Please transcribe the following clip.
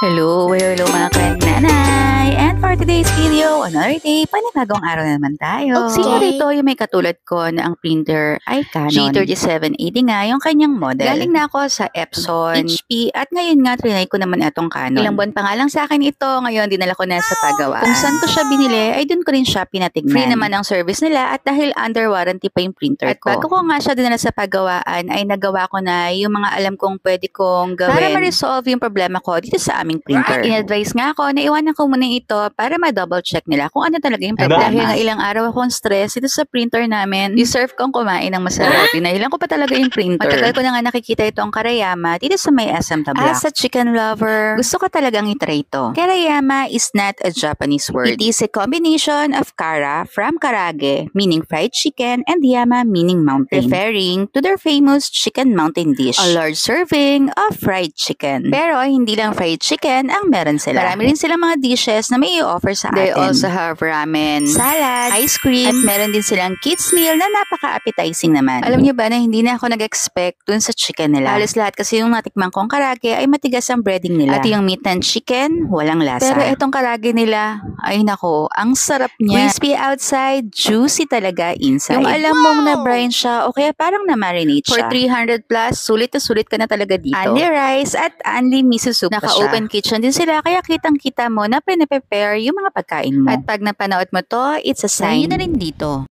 Hello mga kananay! And for today's video, another day, panibagong araw na naman tayo. Sino rito yung may katulad ko na ang printer ay Canon G3780 nga yung kanyang model. Galing na ako sa Epson, HP, at ngayon nga trinay ko naman itong Canon. Ilang buwan pa nga lang sa akin ito, ngayon dinala ko na sa paggawaan. Kung saan ko siya binili, ay dun ko rin siya pinatignan. Free naman ang service nila at dahil under warranty pa yung printer ko. At bago ko nga siya dinala sa paggawaan, ay nagawa ko na yung mga alam kong pwede kong gawin para ma-resolve yung problema ko dito sa aming printer. In-advise nga ako na iwanan ko muna ito para ma-double check nila kung ano talaga yung problema. Dahil nga ilang araw akong stress dito sa printer namin, deserve kong kumain ng masarap. Pinahilan ko pa talaga yung printer. Matagal ko na nga nakikita itong Karayama dito sa may SM Tablac. As a chicken lover, gusto ko talagang itry ito. Karayama is not a Japanese word. It is a combination of Kara from Karage, meaning fried chicken, and Yama meaning mountain, referring to their famous chicken mountain dish, a large serving of fried chicken. Pero hindi lang fried chicken ang meron sila. Marami rin silang mga dishes na may i-offer sa atin. They also have ramen, salad, ice cream, at meron din silang kids meal na napaka-appetizing naman. Alam niyo ba na hindi na ako nag-expect dun sa chicken nila. Halos lahat kasi yung natikman kong karage ay matigas ang breading nila. At yung meat ng chicken, walang lasa. Pero itong karage nila, ay nako, ang sarap niya. Crispy outside, juicy talaga inside. Yung alam mong na brine siya, o kaya parang na-marinate siya. For 300 plus, sulit na sulit ka na talaga dito. Only rice at only miso soup pa siya. Naka-open kitchen din sila, kaya kitang-kita mo na pre-prepare yung mga pagkain mo. At pag napanood mo to, it's a sign na rin dito.